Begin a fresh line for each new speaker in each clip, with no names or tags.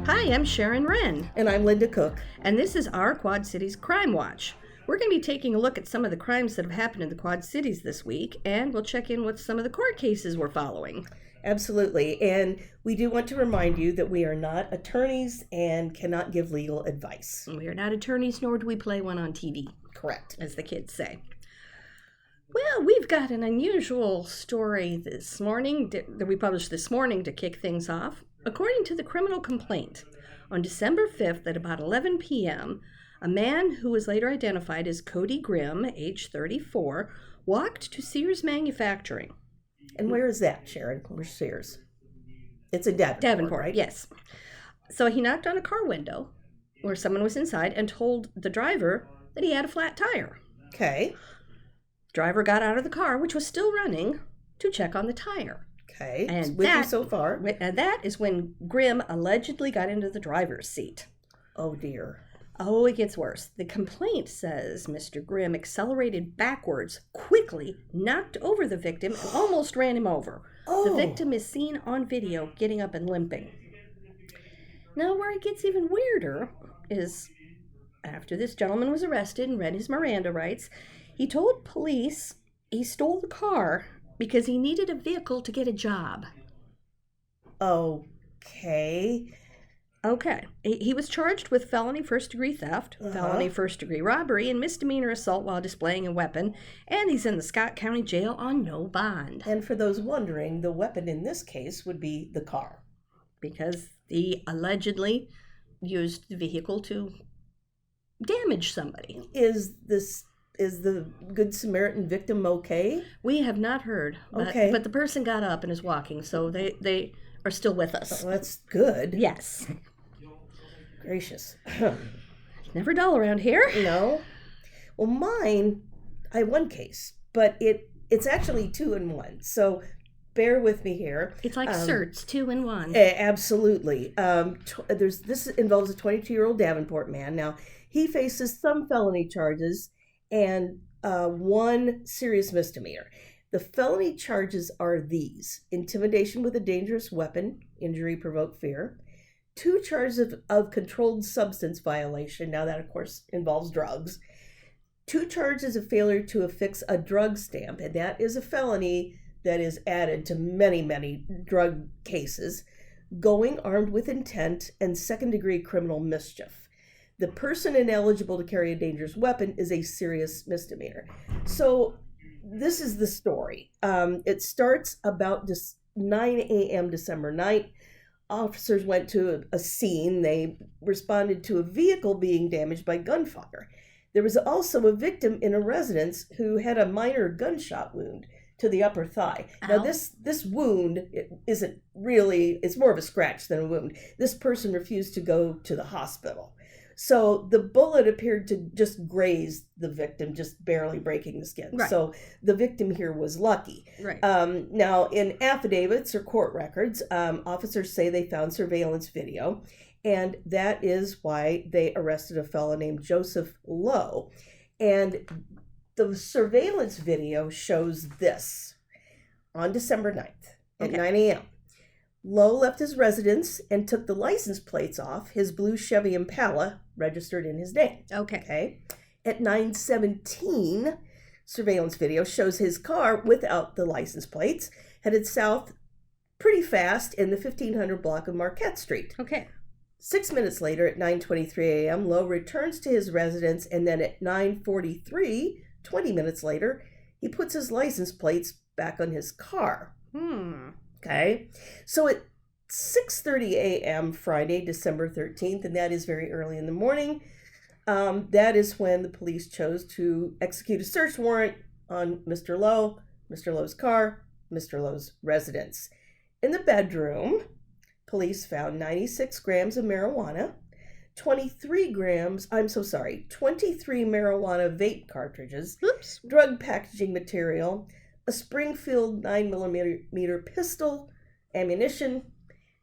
Hi, I'm Sharon Wren,
And I'm Linda Cook.
and this is our Quad Cities Crime Watch. We're going to be taking a look at some of the crimes that have happened in the Quad Cities this week, and we'll check in with some of the court cases we're following.
Absolutely. And we do want to remind you that we are not attorneys and cannot give legal advice.
We are not attorneys, nor do we play one on TV,
Correct.
as the kids say. Well, we've got an unusual story this morning that we published this morning to kick things off. According to the criminal complaint, on December 5th at about 11 p.m., a man who was later identified as Cody Grimm, age 34, walked to Sears Manufacturing.
And where is that, Sharon? Where's Sears? It's in Davenport, right?
Yes. So he knocked on a car window where someone was inside and told the driver that he had a flat tire.
Okay.
Driver got out of the car, which was still running, to check on the tire.
Okay.
And
It's with you so far.
And that is when Grimm allegedly got into the driver's seat.
Oh, dear.
Oh, it gets worse. The complaint says Mr. Grimm accelerated backwards, quickly knocked over the victim, and almost ran him over.
Oh.
The victim is seen on video getting up and limping. Now, where it gets even weirder is after this gentleman was arrested and read his Miranda rights, he told police he stole the car because he needed a vehicle to get a job.
Okay.
Okay. He was charged with felony first-degree theft, felony first-degree robbery, and misdemeanor assault while displaying a weapon, and he's in the Scott County Jail on no bond.
And for those wondering, the weapon in this case would be the car.
Because he allegedly used the vehicle to damage somebody.
Is the Good Samaritan victim okay?
We have not heard.
Okay.
But the person got up and is walking, so they are still with us.
Well, that's good.
Yes.
Gracious.
Never dull around here.
No. Well, mine, I have one case, but it's actually 2 in 1. So bear with me here.
It's like certs, 2 in 1.
Absolutely. This involves a 22-year-old Davenport man. Now, he faces some felony charges and 1 serious misdemeanor. The felony charges are these: intimidation with a dangerous weapon, injury, provoke fear; 2 charges of controlled substance violation. Now that, of course, involves drugs. 2 charges of failure to affix a drug stamp, and that is a felony that is added to many, many drug cases. Going armed with intent and second-degree criminal mischief. The person ineligible to carry a dangerous weapon is a serious misdemeanor. So this is the story. It starts about 9 a.m. December night. Officers went to a scene. They responded to a vehicle being damaged by gunfire. There was also a victim in a residence who had a minor gunshot wound to the upper thigh.
Ow.
Now, this wound isn't really, it's more of a scratch than a wound. This person refused to go to the hospital. So the bullet appeared to just graze the victim, just barely breaking the skin.
Right.
So the victim here was lucky.
Right.
Now, in affidavits or court records, officers say they found surveillance video, and that is why they arrested a fellow named Joseph Lowe. And the surveillance video shows this on December 9th at 9 a.m. Lowe left his residence and took the license plates off his blue Chevy Impala registered in his name.
Okay.
At 9:17, surveillance video shows his car without the license plates headed south pretty fast in the 1500 block of Marquette Street.
Okay.
6 minutes later, at 9:23 a.m., Lowe returns to his residence, and then at 9:43, 20 minutes later, he puts his license plates back on his car. Okay, so at 6:30 a.m. Friday, December 13th, and that is very early in the morning, that is when the police chose to execute a search warrant on Mr. Lowe, Mr. Lowe's car, Mr. Lowe's residence. In the bedroom, police found 96 grams of marijuana, 23 marijuana vape cartridges, drug packaging material, a Springfield 9mm pistol, ammunition,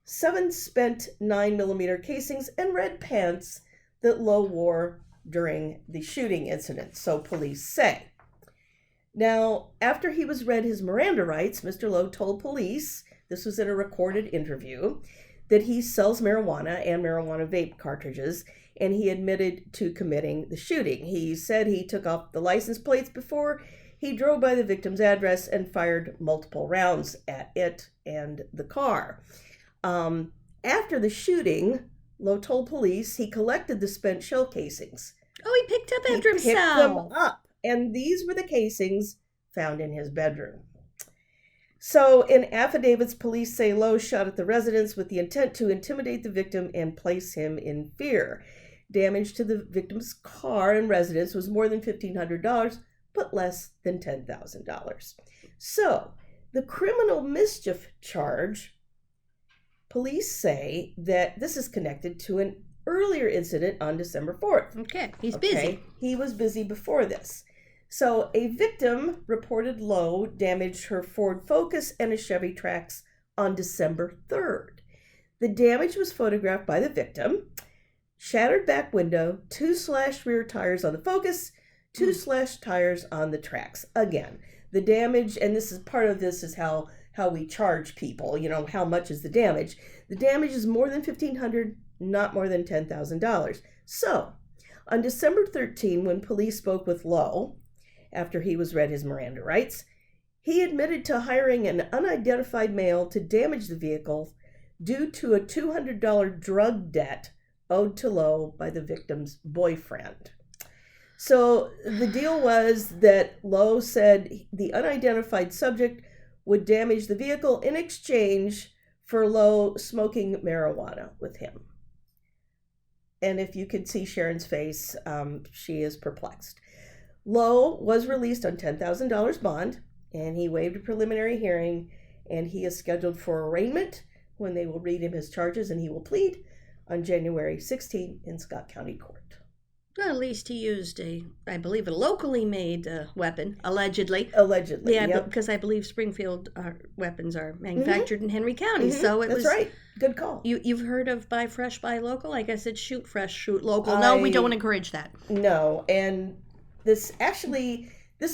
7 spent 9mm casings, and red pants that Lowe wore during the shooting incident, so police say. Now, after he was read his Miranda rights, Mr. Lowe told police, this was in a recorded interview, that he sells marijuana and marijuana vape cartridges, and he admitted to committing the shooting. He said he took off the license plates before he drove by the victim's address and fired multiple rounds at it and the car. After the shooting, Lowe told police he collected the spent shell casings.
Oh, he picked up after himself.
He picked them up, and these were the casings found in his bedroom. So in affidavits, police say Lowe shot at the residence with the intent to intimidate the victim and place him in fear. Damage to the victim's car and residence was more than $1,500, but less than $10,000. So the criminal mischief charge, police say that this is connected to an earlier incident on December 4th.
Okay, he's busy.
He was busy before this. So a victim reported Lowe damaged her Ford Focus and a Chevy Trax on December 3rd. The damage was photographed by the victim. Shattered back window, 2 slashed rear tires on the Focus, 2 slashed tires on the Trax. Again, the damage, and this is part of this, is how we charge people, how much is the damage. The damage is more than $1,500, not more than $10,000. So, on December 13, when police spoke with Lowe, after he was read his Miranda rights, he admitted to hiring an unidentified male to damage the vehicle due to a $200 drug debt owed to Lowe by the victim's boyfriend. So the deal was that Lowe said the unidentified subject would damage the vehicle in exchange for Lowe smoking marijuana with him. And if you could see Sharon's face, she is perplexed. Lowe was released on $10,000 bond, and he waived a preliminary hearing, and he is scheduled for arraignment when they will read him his charges, and he will plead on January 16 in Scott County Court.
Well, at least he used I believe, a locally made weapon, allegedly.
Allegedly,
yeah, because I believe Springfield weapons are manufactured in Henry County, so
That's right. Good call.
You've heard of buy fresh, buy local? I guess it's shoot fresh, shoot local. No, we don't encourage that.
No, and this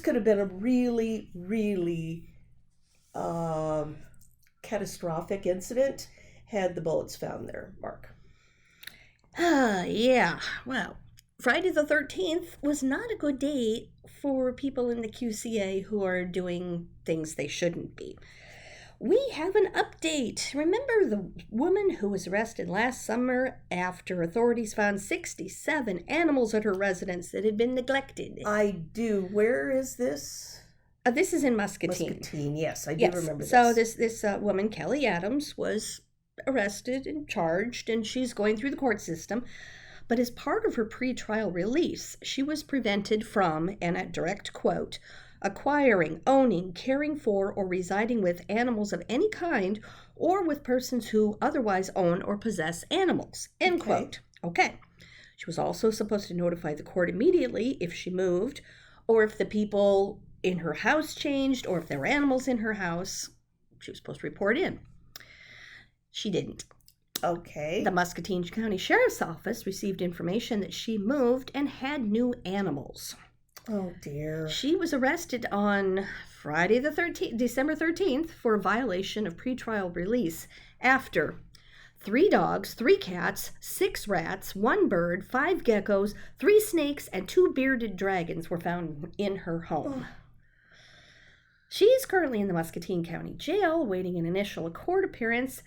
could have been a really, really catastrophic incident had the bullets found there, Mark.
Yeah. Well, Friday the 13th was not a good day for people in the QCA who are doing things they shouldn't be. We have an update. Remember the woman who was arrested last summer after authorities found 67 animals at her residence that had been neglected?
I do. Where is this?
This is in Muscatine.
Muscatine, yes. I do remember this.
So this woman, Kelly Adams, was arrested and charged, and she's going through the court system. But as part of her pretrial release, she was prevented from, and a direct quote, acquiring, owning, caring for, or residing with animals of any kind, or with persons who otherwise own or possess animals, end quote. Okay. She was also supposed to notify the court immediately if she moved, or if the people in her house changed, or if there were animals in her house. She was supposed to report in. She didn't.
Okay.
The Muscatine County Sheriff's Office received information that she moved and had new animals.
Oh, dear.
She was arrested on Friday the 13th, December 13th, for a violation of pretrial release after 3 dogs, 3 cats, 6 rats, 1 bird, 5 geckos, 3 snakes, and 2 bearded dragons were found in her home. She is currently in the Muscatine County Jail, awaiting an initial court appearance.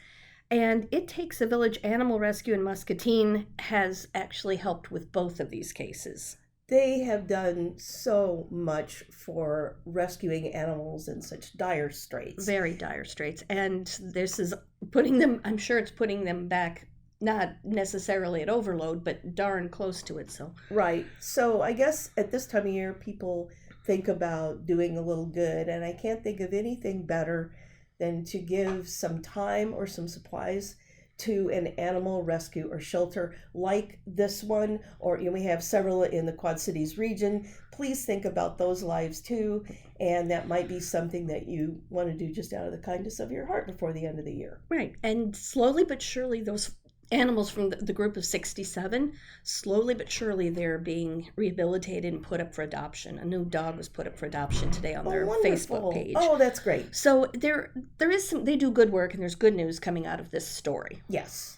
And It Takes a Village Animal Rescue in Muscatine has actually helped with both of these cases.
They have done so much for rescuing animals in such dire straits.
Very dire straits. And this is putting them, I'm sure it's putting them back, not necessarily at overload, but darn close to it. So
Right. So I guess at this time of year, people think about doing a little good. And I can't think of anything better than to give some time or some supplies to an animal rescue or shelter like this one, or we have several in the Quad Cities region. Please think about those lives too, and that might be something that you want to do just out of the kindness of your heart before the end of the year.
Right, and slowly but surely those animals from the group of 67, slowly but surely they're being rehabilitated and put up for adoption. A new dog was put up for adoption today on their
wonderful.
Facebook page.
Oh, that's great.
So there is some, they do good work, and there's good news coming out of this story.
Yes,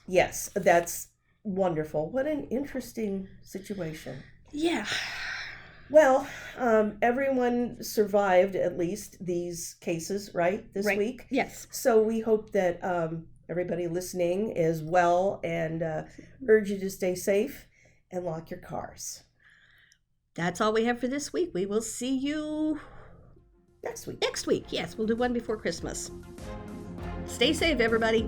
that's wonderful. What an interesting situation.
Yeah.
Well, everyone survived at least these cases, right, this week?
Yes.
So we hope that everybody listening is well, and urge you to stay safe and lock your cars.
That's all we have for this week. We will see you
next week.
Next week, yes. We'll do one before Christmas. Stay safe, everybody.